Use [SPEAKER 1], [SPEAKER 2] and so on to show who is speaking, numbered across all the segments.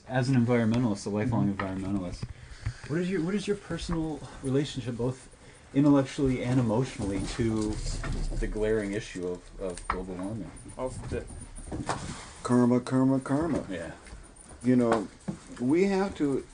[SPEAKER 1] as an environmentalist, a lifelong environmentalist, what is your personal relationship, both intellectually and emotionally, to the glaring issue of global warming?
[SPEAKER 2] Of the
[SPEAKER 3] Karma, karma, karma.
[SPEAKER 1] Yeah.
[SPEAKER 3] You know, we have to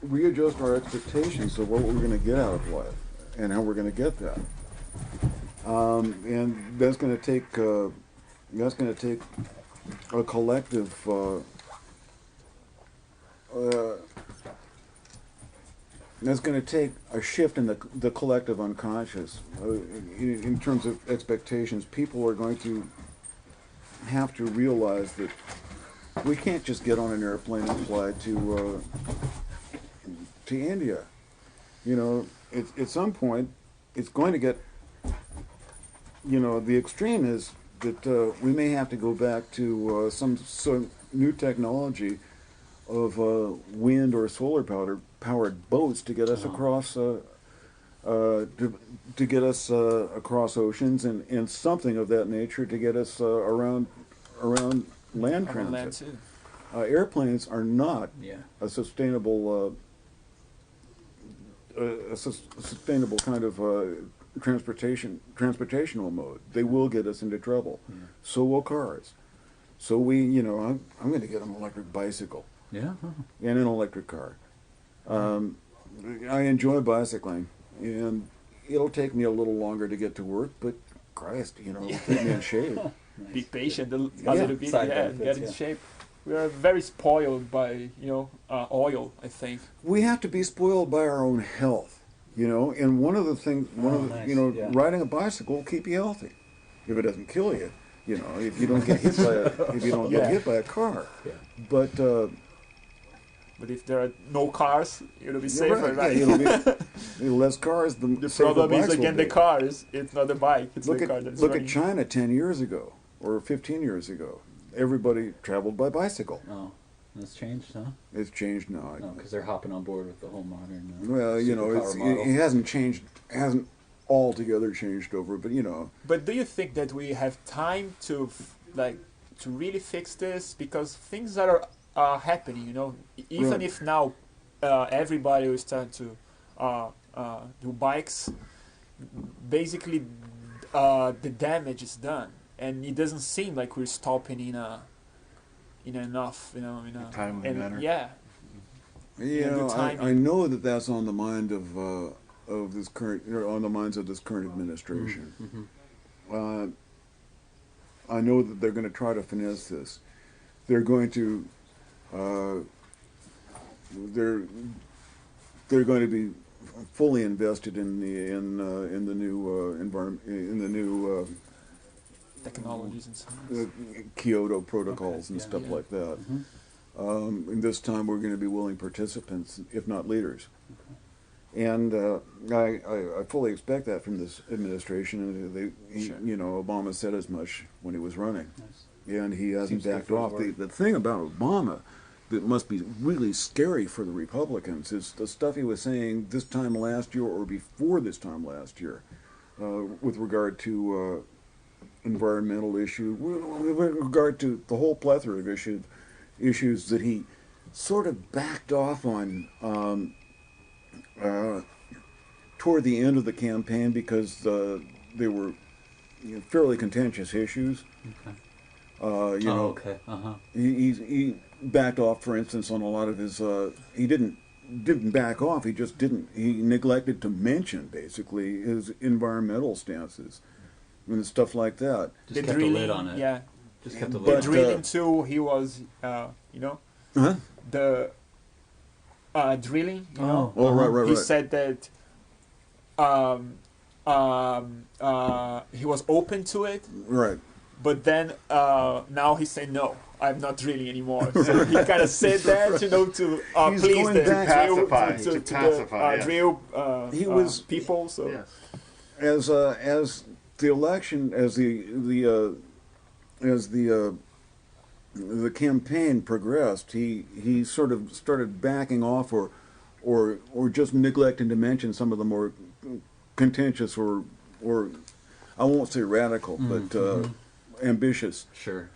[SPEAKER 3] readjust our expectations of what we're going to get out of life and how we're going to get that. And that's going to take a collective that's going to take a shift in the collective unconscious. In terms of expectations, people are going to have to realize that we can't just get on an airplane and fly to India. You know, at some point, it's going to get. You know, the extreme is that we may have to go back to some new technology of wind or solar powered boats to get us across to get us across oceans, and something of that nature to get us around land transit. Airplanes are not a sustainable sustainable kind of transportational mode. They will get us into trouble. So will cars. So I'm going to get an electric bicycle.
[SPEAKER 1] Yeah.
[SPEAKER 3] And an electric car. I enjoy bicycling, and it'll take me a little longer to get to work, but Christ, it'll keep me in shape.
[SPEAKER 2] Be patient a little bit, get in shape. We are very spoiled by oil, I think.
[SPEAKER 3] We have to be spoiled by our own health, and one of the things, riding a bicycle will keep you healthy, if it doesn't kill you, if you don't get hit by get hit by a car,
[SPEAKER 2] But if there are no cars, it'll be safer, right?
[SPEAKER 3] Yeah, it'll be less cars. The
[SPEAKER 2] problem is again the cars. It's not the bike. It's the car that's
[SPEAKER 3] running. Look at China 10 years ago or 15 years ago. Everybody traveled by bicycle.
[SPEAKER 1] Oh, that's changed, huh?
[SPEAKER 3] It's changed now.
[SPEAKER 1] No, because they're hopping on board with the whole modern.
[SPEAKER 3] Well, it hasn't changed. It hasn't altogether changed over, but
[SPEAKER 2] But do you think that we have time to really fix this? Because things that are happening, even
[SPEAKER 3] Right.
[SPEAKER 2] if now everybody will start to do bikes, basically the damage is done, and it doesn't seem like we're stopping in enough, in a
[SPEAKER 4] timely manner.
[SPEAKER 2] Yeah.
[SPEAKER 3] I know that that's on the mind of this current, on the minds of this current administration.
[SPEAKER 1] Mm-hmm.
[SPEAKER 3] I know that they're going to try to finesse this. They're going to. They're going to be fully invested in the new environment, in the new
[SPEAKER 2] Technologies and science.
[SPEAKER 3] Kyoto protocols and stuff like that.
[SPEAKER 1] Mm-hmm.
[SPEAKER 3] And this time we're going to be willing participants, if not leaders. And I fully expect that from this administration. Obama said as much when he was running, and he hasn't backed off. The thing about Obama that must be really scary for the Republicans is the stuff he was saying this time last year or before this time last year with regard to environmental issues, with regard to the whole plethora of issues that he sort of backed off on toward the end of the campaign because they were fairly contentious issues.
[SPEAKER 1] Okay.
[SPEAKER 3] He backed off, for instance, on a lot of his. He didn't back off. He just didn't. He neglected to mention basically his environmental stances and stuff like that.
[SPEAKER 1] Just kept a lid on it.
[SPEAKER 2] Yeah.
[SPEAKER 1] Just kept a lid.
[SPEAKER 2] The
[SPEAKER 1] on
[SPEAKER 2] drilling too. He was,
[SPEAKER 3] Huh?
[SPEAKER 2] the drilling.
[SPEAKER 3] Right.
[SPEAKER 2] He said that he was open to it.
[SPEAKER 3] Right.
[SPEAKER 2] But then now he's saying no, I'm not drilling anymore. So he kind of said that, to
[SPEAKER 3] He's
[SPEAKER 2] please
[SPEAKER 3] going
[SPEAKER 2] the
[SPEAKER 3] back
[SPEAKER 2] drill,
[SPEAKER 4] to pacify, yes.
[SPEAKER 2] drill
[SPEAKER 3] He was
[SPEAKER 2] people. So
[SPEAKER 4] Yes.
[SPEAKER 3] as the election, as the campaign progressed, he sort of started backing off or just neglecting to mention some of the more contentious or I won't say radical, but ambitious
[SPEAKER 1] Sure.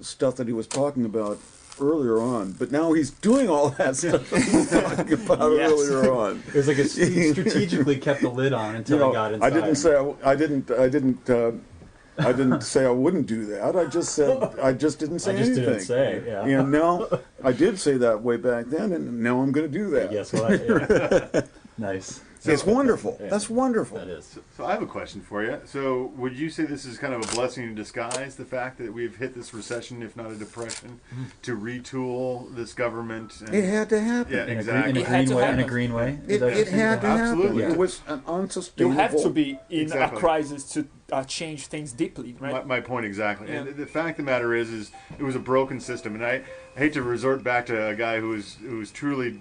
[SPEAKER 3] stuff that he was talking about earlier on, but now he's doing all that stuff he was talking about earlier on.
[SPEAKER 1] It was like he strategically kept the lid on until he got inside.
[SPEAKER 3] I didn't say I wouldn't do that. I just said I just didn't say anything.
[SPEAKER 1] Didn't say, yeah.
[SPEAKER 3] And now I did say that way back then, and now I'm going to do that.
[SPEAKER 1] Yes, well, yeah. Nice.
[SPEAKER 3] So, it's wonderful.
[SPEAKER 1] Yeah.
[SPEAKER 3] That's wonderful.
[SPEAKER 1] That is.
[SPEAKER 4] So I have a question for you. So would you say this is kind of a blessing in disguise, the fact that we've hit this recession, if not a depression, to retool this government? And
[SPEAKER 3] It had to happen.
[SPEAKER 4] Yeah, exactly.
[SPEAKER 1] In a green way.
[SPEAKER 3] It had to happen.
[SPEAKER 4] Absolutely.
[SPEAKER 3] It was an unsustainable.
[SPEAKER 2] You have to be in a
[SPEAKER 4] Exactly.
[SPEAKER 2] crisis to change things deeply, right?
[SPEAKER 4] My point exactly.
[SPEAKER 2] Yeah.
[SPEAKER 4] And the fact of the matter is it was a broken system. And I hate to resort back to a guy who was truly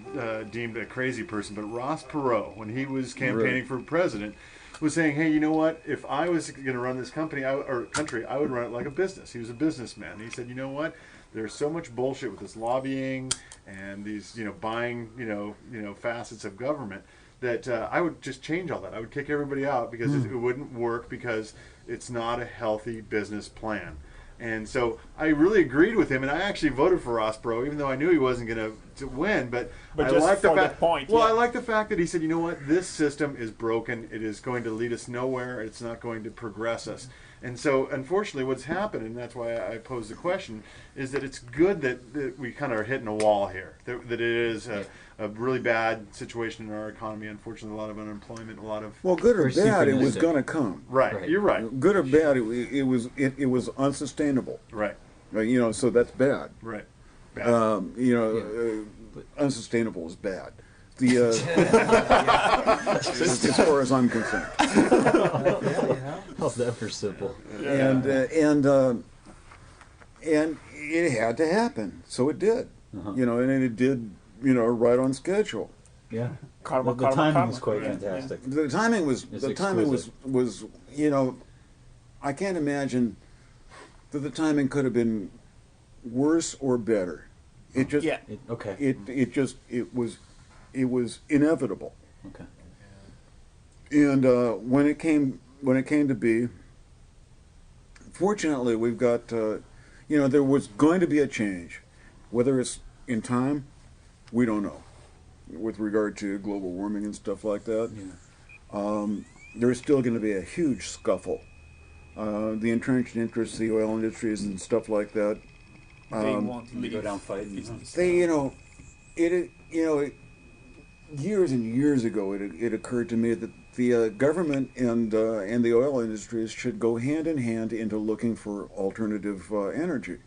[SPEAKER 4] deemed a crazy person, but Ross Perot, when he was campaigning for president, was saying, hey, you know what? If I was going to run this company or country, I would run it like a business. He was a businessman. He said, you know what? There's so much bullshit with this lobbying and these, buying, facets of government that I would just change all that. I would kick everybody out because it wouldn't work because it's not a healthy business plan. And so I really agreed with him, and I actually voted for Ross Perot, even though I knew he wasn't going to win. But I
[SPEAKER 2] just
[SPEAKER 4] like the
[SPEAKER 2] for
[SPEAKER 4] fact.
[SPEAKER 2] that point,
[SPEAKER 4] well,
[SPEAKER 2] yeah.
[SPEAKER 4] I like the fact that he said, you know what, this system is broken. It is going to lead us nowhere. It's not going to progress us. And so, unfortunately, what's happened, and that's why I posed the question, is that it's good that we kind of are hitting a wall here. That it is a really bad situation in our economy. Unfortunately, a lot of unemployment, a lot of
[SPEAKER 3] Well, good or
[SPEAKER 1] Very
[SPEAKER 3] bad, it was
[SPEAKER 1] synchronistic.
[SPEAKER 3] going to come.
[SPEAKER 4] right. You're right.
[SPEAKER 3] Good or bad, it was unsustainable.
[SPEAKER 4] Right.
[SPEAKER 3] So that's bad.
[SPEAKER 4] Right. Bad.
[SPEAKER 3] Unsustainable is bad. As far as I'm concerned.
[SPEAKER 1] How's that for simple?
[SPEAKER 3] And it had to happen, so it did. And it did, right on schedule.
[SPEAKER 1] Yeah.
[SPEAKER 2] Karma,
[SPEAKER 1] The timing
[SPEAKER 2] karma.
[SPEAKER 1] was quite
[SPEAKER 2] Yeah.
[SPEAKER 1] fantastic.
[SPEAKER 3] The timing was
[SPEAKER 1] exquisite.
[SPEAKER 3] I can't imagine that the timing could have been worse or better. It just
[SPEAKER 2] Yeah.
[SPEAKER 1] Okay.
[SPEAKER 3] it was inevitable.
[SPEAKER 1] Okay.
[SPEAKER 3] And when it came to be, fortunately, we've got there was going to be a change, whether it's in time, we don't know, with regard to global warming and stuff like that.
[SPEAKER 1] Yeah.
[SPEAKER 3] There's still going to be a huge scuffle. The entrenched interests, the oil industries and stuff like that.
[SPEAKER 2] They won't
[SPEAKER 1] You
[SPEAKER 2] leave.
[SPEAKER 1] go down fighting.
[SPEAKER 3] They, years and years ago, it occurred to me that the government and the oil industries should go hand in hand into looking for alternative energy.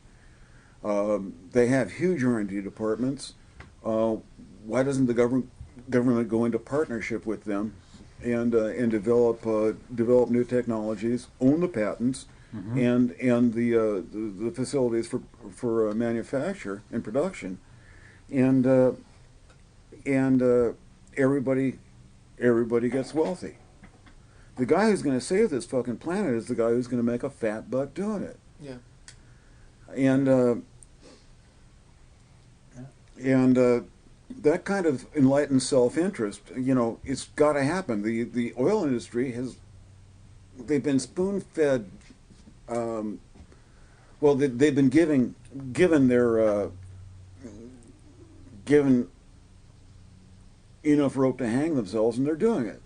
[SPEAKER 3] They have huge R&D departments. Why doesn't the government go into partnership with them and develop new technologies, own the patents, and the facilities for manufacture and production, and everybody gets wealthy. The guy who's going to save this fucking planet is the guy who's going to make a fat buck doing it.
[SPEAKER 2] Yeah.
[SPEAKER 3] And that kind of enlightened self-interest, it's got to happen. The oil industry they've been spoon-fed. They've been given enough rope to hang themselves, and they're doing it.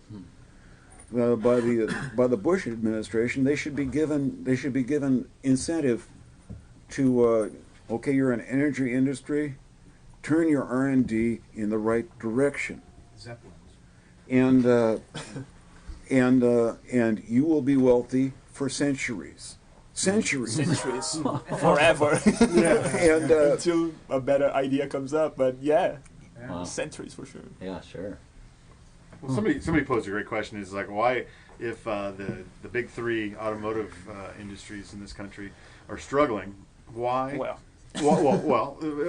[SPEAKER 3] By the Bush administration, they should be given incentive to okay, you're an energy industry, turn your R&D in the right direction, and you will be wealthy for centuries,
[SPEAKER 2] forever.
[SPEAKER 3] and
[SPEAKER 2] Until a better idea comes up, but
[SPEAKER 1] Wow.
[SPEAKER 2] centuries for sure.
[SPEAKER 1] Yeah, sure.
[SPEAKER 4] Well, somebody posed a great question. Is like, why, if the big three automotive industries in this country are struggling, why? Well,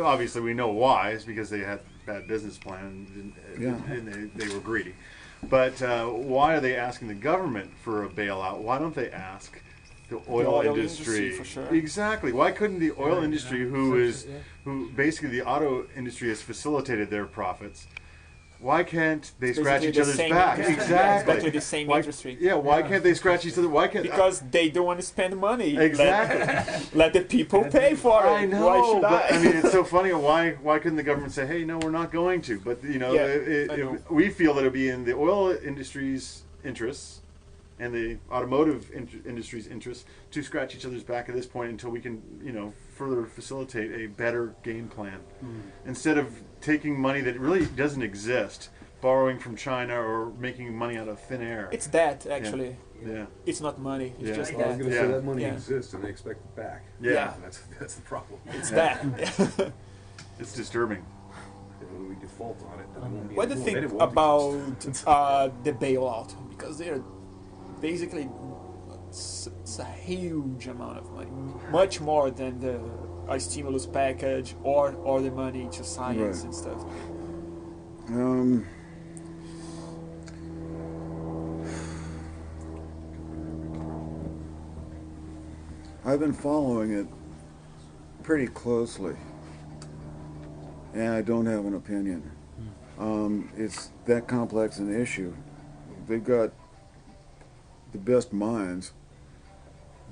[SPEAKER 4] obviously we know why. It's because they had bad business plan and they were greedy. But why are they asking the government for a bailout? Why don't they ask the oil industry?
[SPEAKER 2] For sure.
[SPEAKER 4] Exactly. Why couldn't the oil industry, who basically the auto industry has facilitated their profits? why can't they
[SPEAKER 2] It's
[SPEAKER 4] scratch
[SPEAKER 2] basically
[SPEAKER 4] each
[SPEAKER 2] the
[SPEAKER 4] other's
[SPEAKER 2] same
[SPEAKER 4] back?
[SPEAKER 2] industry. Yeah, it's
[SPEAKER 4] Exactly.
[SPEAKER 2] basically the same
[SPEAKER 4] Why,
[SPEAKER 2] industry.
[SPEAKER 4] yeah, why can't they scratch each other? Why can't
[SPEAKER 2] Because they don't want to spend money.
[SPEAKER 4] Exactly.
[SPEAKER 2] Let the people pay for it.
[SPEAKER 4] I know,
[SPEAKER 2] Why should
[SPEAKER 4] but
[SPEAKER 2] I?
[SPEAKER 4] I mean, it's so funny. Why couldn't the government say, "Hey, no, we're not going to"? But you know,
[SPEAKER 2] Yeah, I know.
[SPEAKER 4] we feel that it'd be in the oil industry's interests and the automotive industry's interests to scratch each other's back at this point until we can, you know, further facilitate a better game plan instead of taking money that really doesn't exist, borrowing from China or making money out of thin air.
[SPEAKER 2] It's that actually.
[SPEAKER 4] Yeah.
[SPEAKER 2] It's not money. It's
[SPEAKER 4] Yeah.
[SPEAKER 2] just
[SPEAKER 5] I was
[SPEAKER 2] that.
[SPEAKER 5] going to
[SPEAKER 4] Yeah.
[SPEAKER 5] say that money
[SPEAKER 2] Yeah.
[SPEAKER 5] exists and they expect it back.
[SPEAKER 4] Yeah.
[SPEAKER 5] And that's the problem.
[SPEAKER 2] It's
[SPEAKER 4] Yeah.
[SPEAKER 2] that.
[SPEAKER 4] It's disturbing.
[SPEAKER 5] When we default on it, then it won't be
[SPEAKER 2] What do you
[SPEAKER 5] anymore.
[SPEAKER 2] think
[SPEAKER 5] Then it won't
[SPEAKER 2] about
[SPEAKER 5] exist.
[SPEAKER 2] the bailout? Because they're basically it's a huge amount of money, much more than the stimulus package or the money to science
[SPEAKER 3] Right.
[SPEAKER 2] and stuff.
[SPEAKER 3] I've been following it pretty closely, and I don't have an opinion. It's that complex an issue. They've got the best minds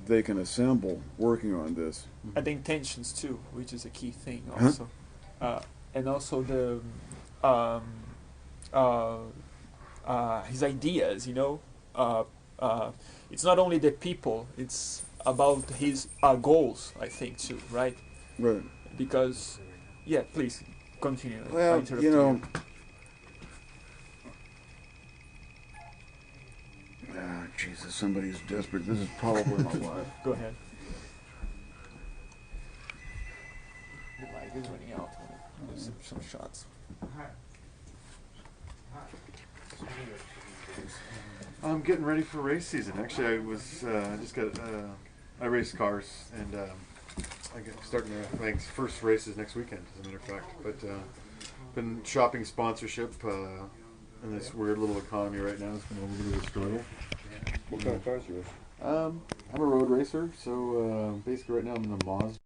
[SPEAKER 3] they can assemble working on this.
[SPEAKER 2] And the intentions too, which is a key thing
[SPEAKER 3] Huh?
[SPEAKER 2] also, and also the his ideas. You know, it's not only the people; it's about his goals. I think too, right?
[SPEAKER 3] Right.
[SPEAKER 2] Because, yeah, please continue. I
[SPEAKER 3] Well,
[SPEAKER 2] interrupted
[SPEAKER 3] you know, Jesus, somebody's desperate. This is probably my wife.
[SPEAKER 2] Go ahead. The light is running out. There's some shots.
[SPEAKER 4] I'm getting ready for race season. Actually, I was I race cars and I get starting my first race is next weekend, as a matter of fact. But been shopping sponsorship in this weird little economy right now. It's been a little bit of a struggle.
[SPEAKER 5] What kind of cars are you?
[SPEAKER 4] I'm a road racer, so basically right now I'm in a Mazda.